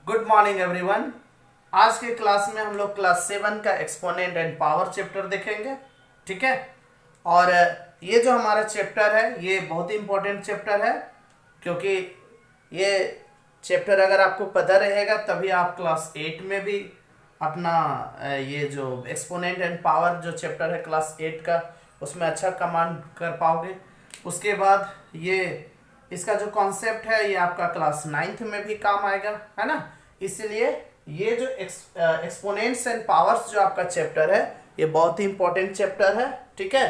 Good morning everyone. आज के class में हम लोग क्लास 7 का एक्सपोनेंट एंड पावर चैप्टर देखेंगे। ठीक है। और ये जो हमारा चैप्टर है ये बहुत ही इंपॉर्टेंट चैप्टर है, क्योंकि ये चैप्टर अगर आपको पता रहेगा तभी आप क्लास 8 में भी अपना ये जो एक्सपोनेंट एंड पावर जो चैप्टर है क्लास 8 का उसमें अच्छा कमांड कर पाओगे। उसके बाद ये इसका जो कॉन्सेप्ट है ये आपका क्लास 9th में भी काम आएगा, है ना। इसलिए ये जो एक्सपोनेंट्स एंड पावर्स जो आपका चैप्टर है ये बहुत ही इंपॉर्टेंट चैप्टर है। ठीक है।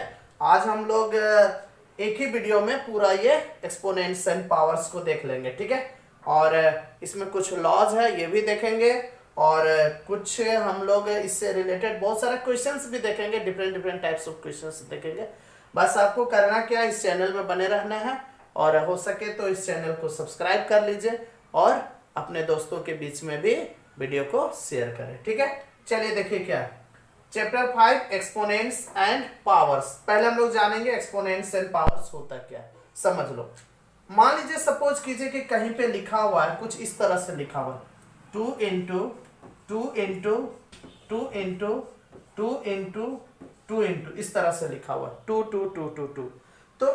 आज हम लोग एक ही वीडियो में पूरा ये एक्सपोनेंट्स एंड पावर्स को देख लेंगे। ठीक है। और इसमें कुछ लॉज है ये भी देखेंगे, और कुछ हम लोग इससे रिलेटेड बहुत सारे क्वेश्चंस भी देखेंगे, different different types of questions देखेंगे। बस आपको करना क्या, इस चैनल में बने रहना है, और हो सके तो इस चैनल को सब्सक्राइब कर लीजिए और अपने दोस्तों के बीच में भी वीडियो को शेयर करें। ठीक है। चलिए देखिए क्या चैप्टर 5 एक्सपोनेंट्स एंड पावर्स। पहले हम लोग जानेंगे एक्सपोनेंट्स एंड पावर्स होता क्या है, समझ लो। मान लीजिए सपोज कीजिए कि कहीं पे लिखा हुआ है, कुछ इस तरह से लिखा हुआ है 2 into 2 into 2 into 2 into 2 into, इस तरह से लिखा हुआ है 2 2 2 2 2। तो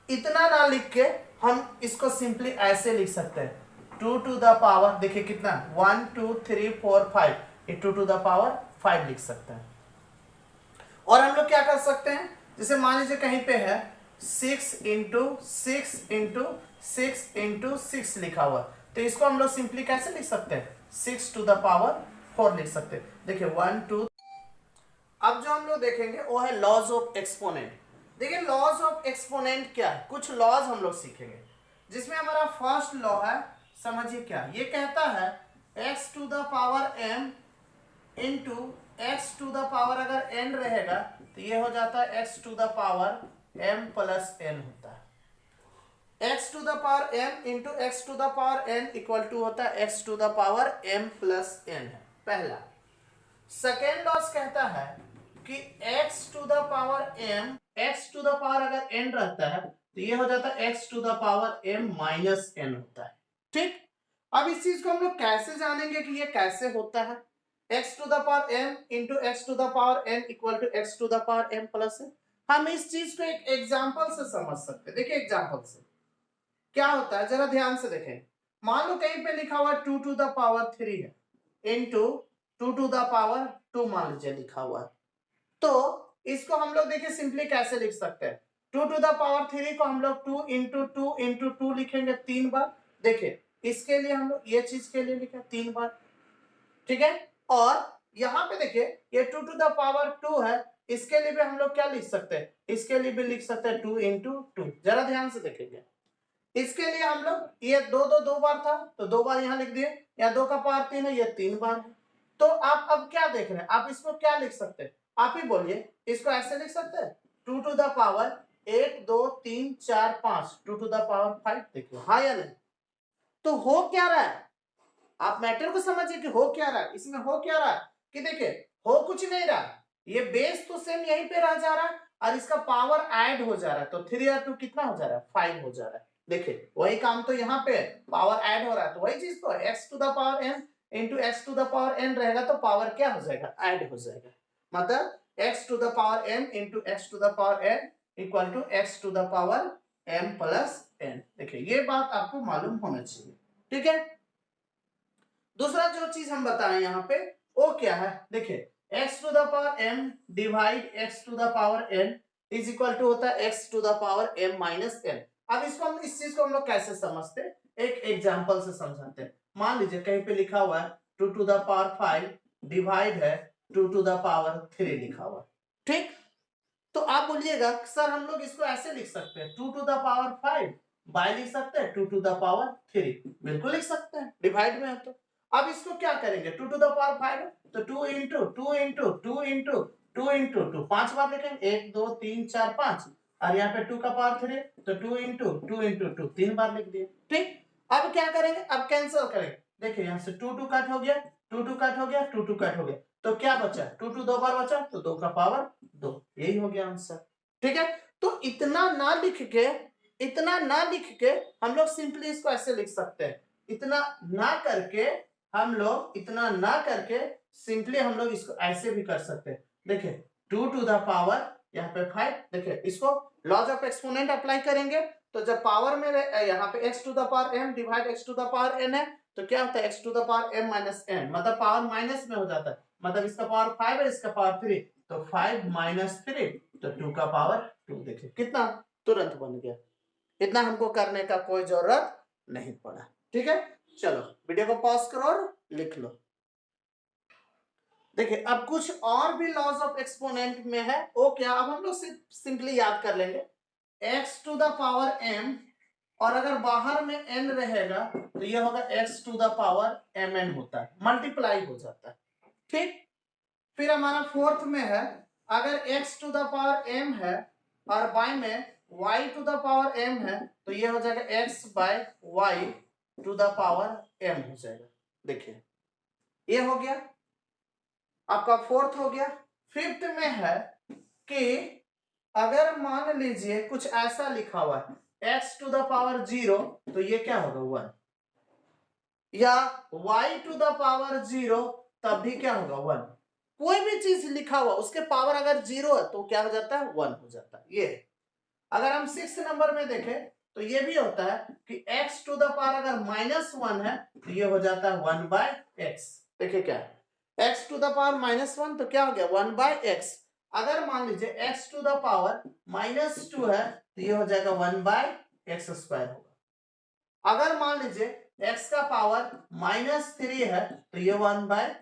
इतना ना लिख के हम इसको सिंपली ऐसे लिख सकते हैं 2 टू द पावर, देखिए कितना 1 2 3 4 5, ये 2 टू द पावर 5 लिख सकते हैं। और हम लोग क्या कर सकते हैं, जैसे मान लीजिए कहीं पे है 6 इंटू 6 इंटू 6 इंटू 6 लिखा हुआ, तो इसको हम लोग सिंपली कैसे लिख सकते हैं 6 टू द पावर 4 लिख सकते हैं। देखिए 1 2। अब जो हम लोग देखेंगे वो है लॉज ऑफ एक्सपोनेंट। देखिए लॉज ऑफ एक्सपोनेंट क्या है, कुछ लॉज हम लोग सीखेंगे, जिसमें हमारा फर्स्ट लॉ है, समझिए क्या ये कहता है x to the power m into x to the power, अगर n रहेगा तो ये हो जाता है x to the power m plus n होता है। x to the power m into x to the power n equal to होता है x to the power m plus n है पहला। सेकेंड लॉज कहता है कि x to the power m, x to the power अगर n रहता है तो ये हो जाता है x to the power m minus n होता है। ठीक। अब इस चीज को हम लोग कैसे जानेंगे कि ये कैसे होता है, x to the power m into x to the power n equal to x to the power m plus n। हम इस चीज को एक एग्जाम्पल से समझ सकते हैं। देखिए एग्जाम्पल से क्या होता है जरा ध्यान से देखें। मान लो कहीं पे लिखा हुआ 2 टू द पावर 3 है इंटू 2 टू द पावर 2 मान लीजिए लिखा हुआ है, तो इसको हम लोग देखिए सिंपली कैसे लिख सकते हैं 2 टू द पावर 3 को हम लोग 2 इंटू 2 इंटू 2 लिखेंगे 3 बार। देखिए इसके लिए हम लोग ये चीज के लिए लिखे 3 बार। ठीक है। और यहाँ पे देखिए ये 2 टू द पावर 2 है, इसके लिए भी हम लोग क्या लिख सकते हैं, इसके लिए भी लिख सकते हैं 2 इंटू 2। जरा ध्यान से देखेंगे, इसके लिए हम लोग ये दो बार था तो 2 बार यहाँ लिख दिए, या 2 का पावर 3 है ये 3 बार है। तो आप अब क्या देख रहे हैं, आप इसको क्या लिख सकते हैं, आप ही बोलिए। इसको ऐसे लिख सकते हैं 2 to the power 1 2 3 4 5, 2 to the power 5। देखिए हाँ या नहीं। तो हो क्या रहा है, आप मैटर को समझिए कि हो क्या रहा है, इसमें हो क्या रहा है कि देखिए हो कुछ नहीं रहा, ये बेस तो सेम यहीं पे रह जा रहा है और इसका पावर ऐड हो जा रहा है, तो 3 और 2 कितना हो जा रहा है 5 हो जा रहा है। देखिए वही काम तो यहाँ पे पावर ऐड हो रहा है, तो वही चीज तो x to the power m into x to the power n रहेगा तो पावर क्या हो जाएगा ऐड हो जाएगा। मतलब x to the power m into x to the power n equal to x to the power m plus n। देखिए ये बात आपको मालूम होना चाहिए। ठीक है। दूसरा जो चीज हम बताएं यहाँ पे वो क्या है, देखिए x to the power m divide x to the power n is equal to होता है x to the power m minus n। अब इसको हम इस चीज को हम लोग कैसे समझते हैं, एक एग्जांपल से समझाते हैं। मान लीजिए कहीं पे लिखा हुआ है 2 टू द पावर 5 डिवाइड है 2 टू द पावर 3 लिखा हुआ है। ठीक। तो आप बोलिएगा सर हम लोग इसको ऐसे लिख सकते हैं 2 टू द पावर 5 बाय लिख सकते हैं 2 टू द पावर 3, बिल्कुल लिख सकते हैं डिवाइड में है तो। अब इसको क्या करेंगे 2 टू द पावर 5 तो 2 इंटू 2 इंटू 2 इंटू 2 इंटू 2 5 बार लिखेंगे 1 2 3 4 5, और यहाँ पे 2 का पावर 3 तो 2 इंटू 2 इंटू 2 3 बार लिख दिए। ठीक। अब क्या करेंगे, अब कैंसिल करेंगे। देखिए यहाँ से 2 2 कट हो गया, 2 2 कट हो गया, 2 2 कट हो गया, तो क्या बचा 2 2 दो बार बचा तो 2 का पावर 2, यही हो गया आंसर। ठीक है। तो इतना ना लिख के हम लोग सिंपली इसको ऐसे लिख सकते हैं, इतना ना करके हम लोग इतना ना करके सिंपली हम लोग इसको ऐसे भी कर सकते हैं। देखिए 2 टू द पावर यहाँ पे 5, देखिए इसको लॉज ऑफ एक्सपोनेंट अप्लाई करेंगे तो जब पावर में यहाँ पे x to the power m divide x to the power n है तो क्या होता है x to the power m minus n, मतलब पावर माइनस में हो जाता है, मतलब इसका पावर 5 है इसका पावर 3, तो 5 माइनस 3 तो 2 का पावर 2। देखिए कितना तुरंत बन गया, इतना हमको करने का कोई जरूरत नहीं पड़ा। ठीक है, चलो वीडियो को पॉज करो और लिख लो। देखिए अब कुछ और भी लॉज ऑफ एक्सपोनेंट में है, वो क्या, अब हम लोग सिंपली याद कर लेंगे x to the power m, और अगर बाहर में n रहेगा तो ये होगा x to the power mn होता है, मल्टीप्लाई हो जाता है। ठीक, फिर हमारा फोर्थ में है अगर x to the power m है और बाई में y to the power m है तो ये हो जाएगा x by y to the power m हो जाएगा। देखिए ये हो गया आपका फोर्थ हो गया। फिफ्थ में है कि अगर मान लीजिए कुछ ऐसा लिखा हुआ है x टू द पावर 0 तो ये क्या होगा 1, या y टू द पावर 0 तब भी क्या होगा 1। कोई भी चीज लिखा हुआ उसके पावर अगर 0 है तो क्या हो जाता है 1 हो जाता है। ये अगर हम 6 नंबर में देखें तो ये भी होता है कि x टू द पावर अगर -1 है तो ये हो जाता है 1 बाय x। देखिए क्या है x टू द पावर -1 तो क्या हो गया 1 बाय x। अगर मान लीजिए x टू द पावर -2 है तो ये हो जाएगा 1 बाय x स्क्वायर होगा। अगर मान लीजिए x का पावर -3 है तो ये 1 बाय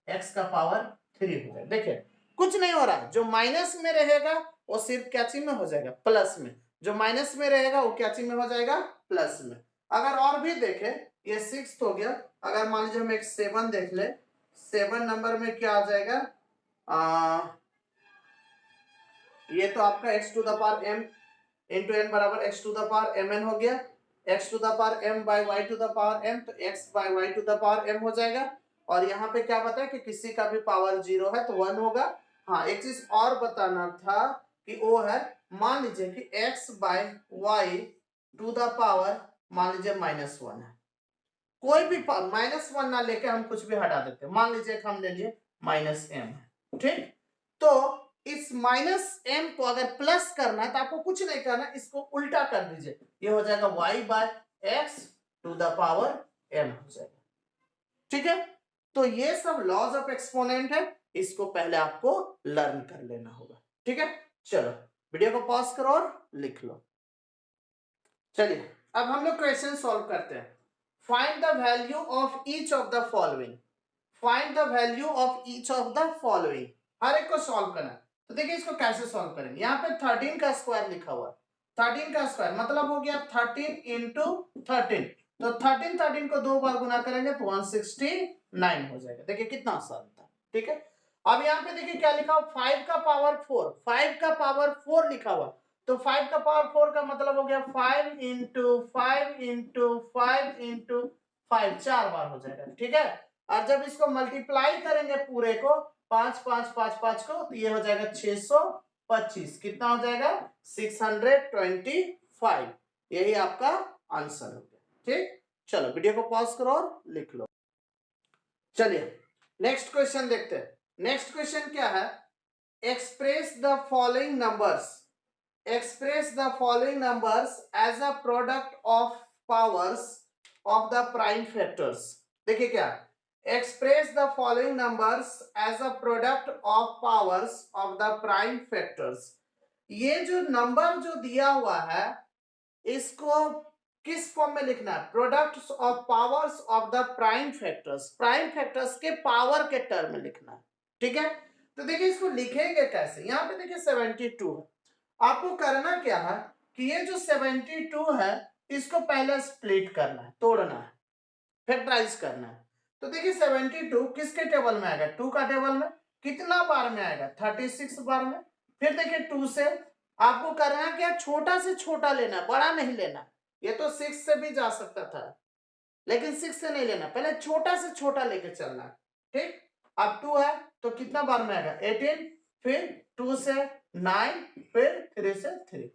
x का पावर 3 हो जाएगा। देखिए कुछ नहीं हो रहा, जो माइनस में रहेगा वो सिर्फ क्या चीज में हो जाएगा प्लस में, जो माइनस में रहेगा वो क्या चीज में हो जाएगा प्लस में। अगर और भी देखें ये 6 हो गया, अगर मान लीजिए हम एक 7 देख ले, 7 नंबर में क्या आ जाएगा ये तो आपका x to the power m into n बराबर x to the power mn हो गया, x to the power m by y to the power m तो x by y to the power m हो जाएगा। और यहाँ पे क्या बताया कि किसी का भी पावर 0 है तो 1 होगा। हाँ एक चीज और बताना था कि वो है मान लीजिए कि x by y to the power मान लीजिए -1 है, कोई भी -1 ना लेके हम कुछ भी हटा देते हैं, मान लीजिए हम ले लिए -m है। ठीक, तो इस -m को अगर प्लस करना है तो आपको कुछ नहीं करना, इसको उल्टा कर दीजिए, ये हो जाएगा y by x to the power m हो जाएगा। ठीक है, तो ये सब लॉज ऑफ एक्सपोनेंट है, इसको पहले आपको लर्न कर लेना होगा। ठीक है, चलो वीडियो को पॉज करो और लिख लो। चलिए अब हम लोग क्वेश्चन सॉल्व करते हैं। Find the value of each of the following, find the value of each of the following, हर एक को सॉल्व करना है। तो देखिए इसको कैसे सॉल्व करेंगे, यहाँ पे 13 का स्क्वायर लिखा हुआ है, 13 का स्क्वायर मतलब हो गया 13 इंटू 13, तो 13 को 2 बार गुना करेंगे तो 169 हो जाएगा। देखिए कितना आसान था। ठीक है, अब यहाँ पे देखिए क्या लिखा हुआ 5 का पावर 4, 5 का पावर 4 लिखा हुआ, तो 5 का पावर 4 का मतलब हो गया 5 इंटू 5 इंटू 5 इंटू 5, 4 बार हो जाएगा। ठीक है, और जब इसको मल्टीप्लाई करेंगे पूरे को 5 5 5 5 को तो ये हो जाएगा 625, कितना हो जाएगा 625, यही आपका आंसर हो गया। ठीक, चलो वीडियो को पॉज करो और लिख लो। चलिए नेक्स्ट क्वेश्चन देखते हैं। नेक्स्ट क्वेश्चन क्या है, express the following numbers, express the following numbers as a product of powers of the prime factors। देखिए क्या, express the following numbers as a product of powers of the prime factors। ये जो number जो दिया हुआ है इसको किस फॉर्म में लिखना है, products of powers of the prime factors, prime factors के पावर के टर्म में लिखना है। ठीक है, तो देखिए इसको लिखेंगे कैसे, यहाँ पे देखिए 72 है, आपको करना क्या है कि ये जो 72 है इसको पहले स्प्लिट करना है, तोड़ना है, फैक्टराइज करना है। तो देखिए 72 किसके टेबल में आएगा, 2 का टेबल में, कितना बार में आएगा 36 बार में। फिर देखिए 2 से आपको करना है क्या, छोटा से छोटा लेना, बड़ा नहीं लेना, ये तो 6 से भी जा सकता था लेकिन 6 से नहीं लेना, पहले छोटा से छोटा लेके चलना। ठीक, अब 2 है तो कितना बार में आएगा 18, फिर 2 से 9, फिर 3 से 3।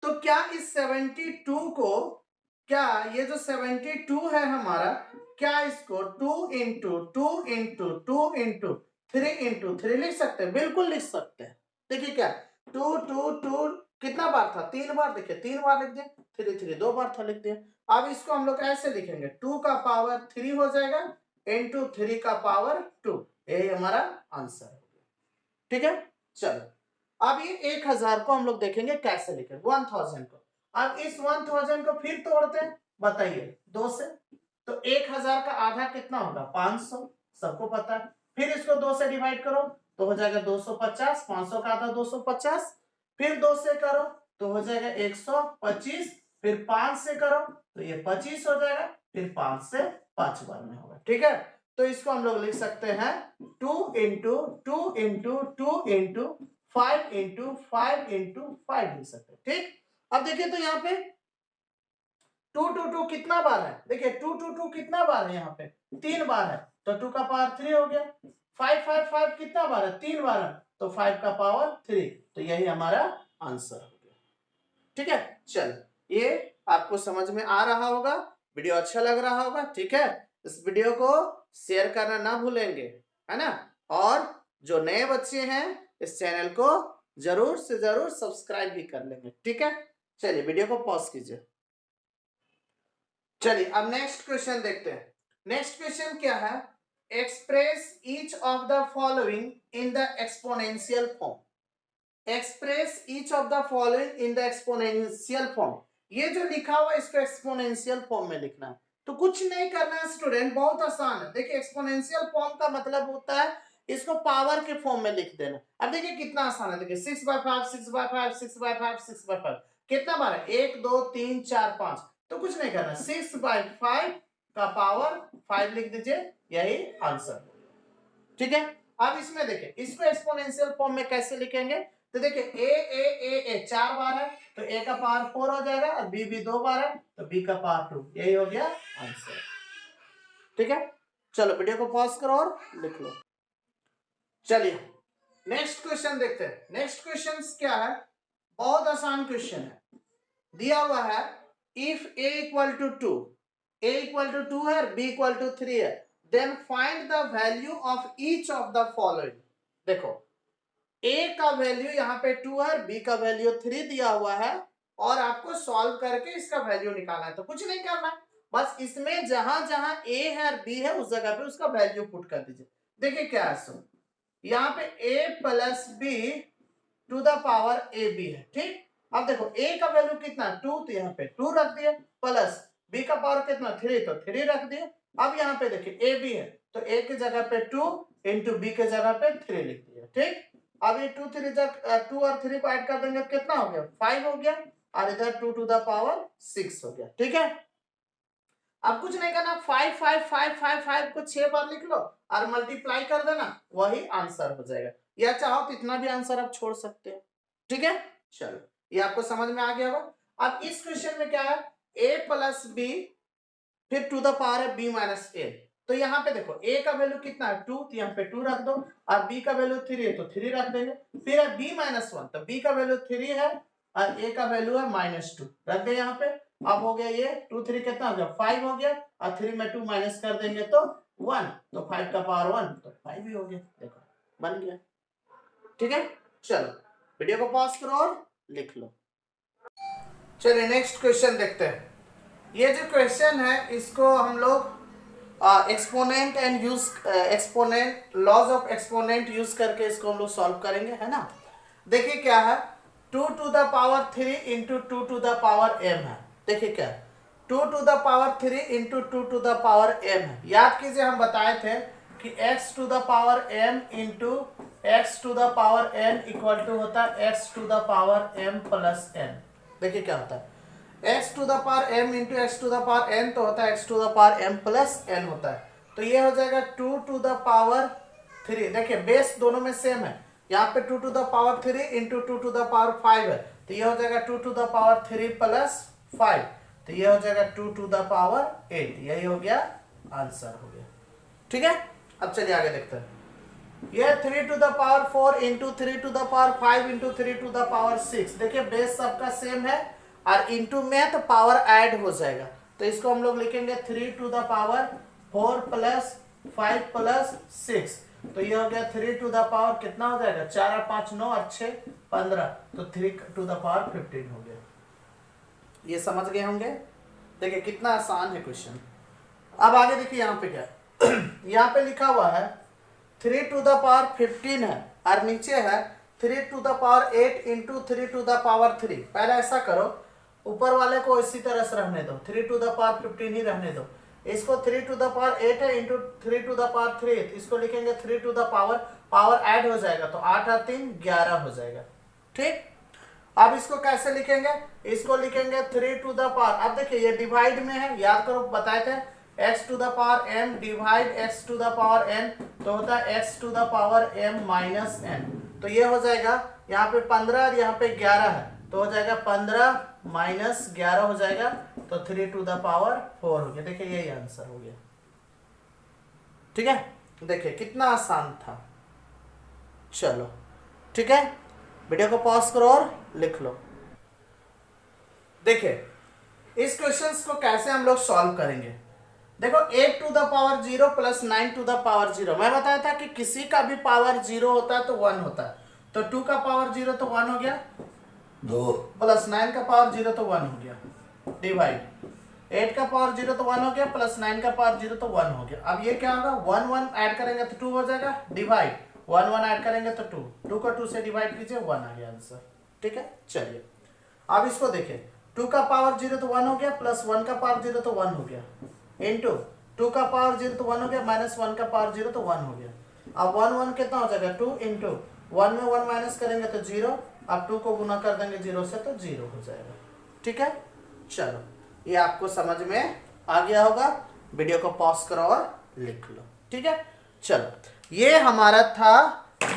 तो क्या इस 72 को, क्या ये जो 72 है हमारा क्या इसको 2 लिख सकते हैं? बिल्कुल लिख सकते हैं। देखिए क्या 2 कितना बार था? 3 बार। देखिए 3 बार लिख दिया, 3 2 बार था, लिख दिया। अब इसको हम लोग ऐसे लिखेंगे 2 का पावर 3 हो जाएगा इंटू 3 का पावर 2, यही हमारा आंसर है। ठीक है, चलो अब ये 1000 को हम लोग देखेंगे कैसे लिखें, 1000 को। अब इस 1000 को फिर तोड़ते हैं, बताइए 2 से, तो 1000 का आधा कितना होगा? 500, सबको पता है। फिर इसको 2 से डिवाइड करो तो हो जाएगा 250, 500 का आधा 250, फिर 2 से करो तो हो जाएगा 125, फिर 5 से करो तो ये 25 हो जाएगा, फिर 5 से 5 बार में होगा। ठीक है, तो इसको हम लोग लिख सकते हैं 2 into 2 into 2 into 5 into 5 into 5 लिख सकते हैं। ठीक, अब देखिए तो यहाँ पे 2 कितना बार है? देखिए 2 कितना बार है? यहाँ पे 3 बार है, तो 2 का पावर 3 हो गया। 5 कितना बार है? 3 बार है, तो 5 का पावर 3, तो यही हमारा आंसर हो गया। ठीक है, चल ये आपको समझ में आ रहा होगा, वीडियो अच्छा लग रहा होगा। ठीक है, इस वीडियो को शेयर करना ना भूलेंगे, है ना। और जो नए बच्चे हैं इस चैनल को जरूर से जरूर सब्सक्राइब भी कर लेंगे। ठीक है, चलिए वीडियो को पॉज कीजिए। चलिए अब नेक्स्ट क्वेश्चन देखते हैं। नेक्स्ट क्वेश्चन क्या है? Express each of the following in the exponential form. Express each of the following in the exponential form. ये जो लिखा हुआ है इसको एक्सपोनेंशियल फॉर्म में लिखना है। तो कुछ नहीं करना है स्टूडेंट, बहुत आसान है। देखिए एक्सपोनेंशियल फॉर्म का मतलब होता है इसको पावर के फॉर्म में लिख देना। अब देखिए कितना आसान है। देखिए 6/5 6/5 6/5 6/5 कितना बार है? 1 2 3 4 5। तो कुछ नहीं करना, 6/5 का पावर 5 लिख दीजिए, यही आंसर। ठीक है, अब इसमें देखिए इसको एक्सपोनेंशियल फॉर्म में कैसे लिखेंगे? तो देखिए ए 4 बार है तो ए का पावर 4 हो जाएगा, और बी 2 बार है तो बी का पावर 2, यही हो गया आंसर। ठीक है, चलो वीडियो को पॉज करो और लिख लो। चलिए नेक्स्ट क्वेश्चन देखते हैं। नेक्स्ट क्वेश्चन क्या है? बहुत आसान क्वेश्चन है। दिया हुआ है if a equal to 2, a equal to 2 है, b इक्वल टू 3 है, then find the value of each of the following. देखो a का वैल्यू यहाँ पे 2 है, b का वैल्यू 3 दिया हुआ है, और आपको सॉल्व करके इसका वैल्यू निकालना है। तो कुछ नहीं करना है, बस इसमें जहां जहां a है और b है उस जगह पे उसका वैल्यू पुट कर दीजिए। देखिए क्या है, सुन यहाँ पे a plus b to the power A B है। ठीक, अब देखो a का वैल्यू कितना है? 2, तो यहाँ पे 2 रख दिए, प्लस b का पावर कितना? 3, तो 3 रख दिए। अब यहाँ पे देखिए ए बी है तो a की जगह पे 2 इंटू बी के जगह पे 3 लिख दिया। ठीक, अब ये 2 और 3 को ऐड कर देंगे तो कितना हो गया? 5 हो गया, और इधर 2 टू द पावर 6 हो गया। ठीक है, अब कुछ नहीं करना, 5 5 5 5 5 को 6 बार लिख लो और मल्टीप्लाई कर देना, वही आंसर हो जाएगा। या चाहो तो इतना भी आंसर आप छोड़ सकते हो। ठीक है, चलो ये आपको समझ में आ गया होगा। अब इस क्वेश्चन में क्या है? a प्लस बी फिर टू द पावर है b माइनस ए। तो यहाँ पे देखो a का वैल्यू कितना है? 2, तो यहाँ पे 2 रख दो, और b का वैल्यू 3 है तो 3 रख देंगे। फिर है b माइनस 1, तो b का वैल्यू 3 है और a का वैल्यू है -2, रख दे यहाँ पे। अब हो गया ये 2 3 कितना हो गया? 5 हो गया, और 3 में 2 माइनस कर देंगे तो 1, तो 5 का पावर 1 तो 5 ही हो गया। देखो बन गया। ठीक है, चलो वीडियो को पॉज करो और लिख लो। चलिए नेक्स्ट क्वेश्चन देखते हैं। ये जो क्वेश्चन है इसको हम लोग exponent and use exponent laws of exponent use करके इसको हम लोग सॉल्व करेंगे, है ना। देखिए क्या है, 2 to the power 3 into 2 to the power m है। देखिए क्या 2 to the power 3 into 2 to the power m है। याद कीजिए हम बताए थे कि x to the power m into x to the power n equal to होता है x to the power m plus n। देखिए क्या होता है, x to the power m into x to the power n तो होता है x to the power m plus n होता है। तो ये हो जाएगा 2 टू द पावर 3। देखिए बेस दोनों में सेम है, यहाँ पे 2 to the power 3 into 2 to the power 5 है, तो ये हो जाएगा 2 टू द पावर 3 प्लस 5, तो ये हो जाएगा 2 टू द पावर 8, यही हो गया आंसर हो गया। ठीक है, अब चलिए आगे देखते हैं। ये 3 to the power 4 into 3 to the power 5 into 3 to the power 6। देखिए बेस सबका सेम है और इंटू में तो पावर ऐड हो जाएगा, तो इसको हम लोग लिखेंगे 3 to the power 4 plus 5 plus 6, तो ये हो गया 3 टू द पावर कितना हो जाएगा, 4 और 5 9 और 6 15, तो 3 टू द पावर 15 हो गया। ये समझ गए होंगे। देखिए कितना आसान है क्वेश्चन। अब आगे देखिए यहाँ पे क्या यहाँ पे लिखा हुआ है 3 टू द पावर 15 है और नीचे है 3 to the power 8 into 3 to the power 3। पहले ऐसा करो, ऊपर वाले को इसी तरह से रहने दो, 3 टू द पावर 15 ही रहने दो। इसको 3 टू द पावर 8 है इंटू 3 टू द पावर 3, इसको लिखेंगे 3 टू द पावर ऐड हो जाएगा तो 8 और 3 11 हो जाएगा। ठीक, अब इसको कैसे लिखेंगे, इसको लिखेंगे 3 टू द पावर, अब देखिए ये डिवाइड में है, याद करो बताए थे x to the power m divide x to the power n, तो होता है x to the power m minus n। तो ये हो जाएगा यहाँ पे 15 और यहाँ पे 11 है, तो हो जाएगा 15 माइनस 11 हो जाएगा, तो 3 टू द पावर 4 हो गया। देखिए यही आंसर हो गया। ठीक है, देखिए कितना आसान था। चलो ठीक है, वीडियो को पॉज करो और लिख लो। देखिए इस क्वेश्चंस को कैसे हम लोग सॉल्व करेंगे। देखो 8 to the power 0 plus 9 to the power 0, मैं बताया था कि किसी का भी पावर 0 होता है तो 1 होता है, तो 2 का पावर 0 तो 1 हो गया, 2 प्लस 9 का पावर 0 तो 1 हो गया, डिवाइड 8 का पावर 0 तो 1 हो गया, प्लस 9 का पावर 0 तो 1 हो गया। अब ये क्या होगा, 1 1 ऐड करेंगे तो 2 हो जाएगा, डिवाइड 1 1 ऐड करेंगे तो 2 को 2 से डिवाइड कीजिए, 1 आ गया आंसर। ठीक है, चलिए अब इसको देखिए, 2 का पावर 0 तो 1 हो गया, प्लस 1 का पावर 0 तो 1 हो गया, इंटू 2 का पावर 0 तो 1 हो गया, माइनस 1 का पावर 0 तो 1 हो गया। अब 1 1 कितना हो जाएगा, 2 इंटू 1 में 1 माइनस करेंगे तो 0, अब 2 को गुना कर देंगे 0 से तो 0 हो जाएगा। ठीक है, चलो ये आपको समझ में आ गया होगा। वीडियो को पॉज करो और लिख लो। ठीक है, चलो ये हमारा था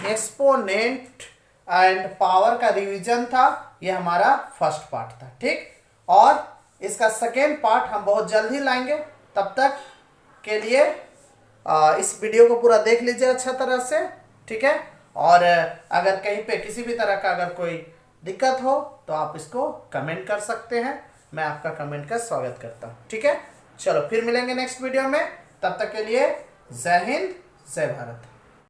एक्सपोनेंट एंड पावर का रिवीजन था, ये हमारा फर्स्ट पार्ट था। ठीक, और इसका सेकेंड पार्ट हम बहुत जल्द ही लाएंगे। तब तक के लिए इस वीडियो को पूरा देख लीजिए अच्छा तरह से। ठीक है, और अगर कहीं पे किसी भी तरह का अगर कोई दिक्कत हो तो आप इसको कमेंट कर सकते हैं, मैं आपका कमेंट का स्वागत करता हूँ। ठीक है, चलो फिर मिलेंगे नेक्स्ट वीडियो में, तब तक के लिए जय हिंद जय भारत।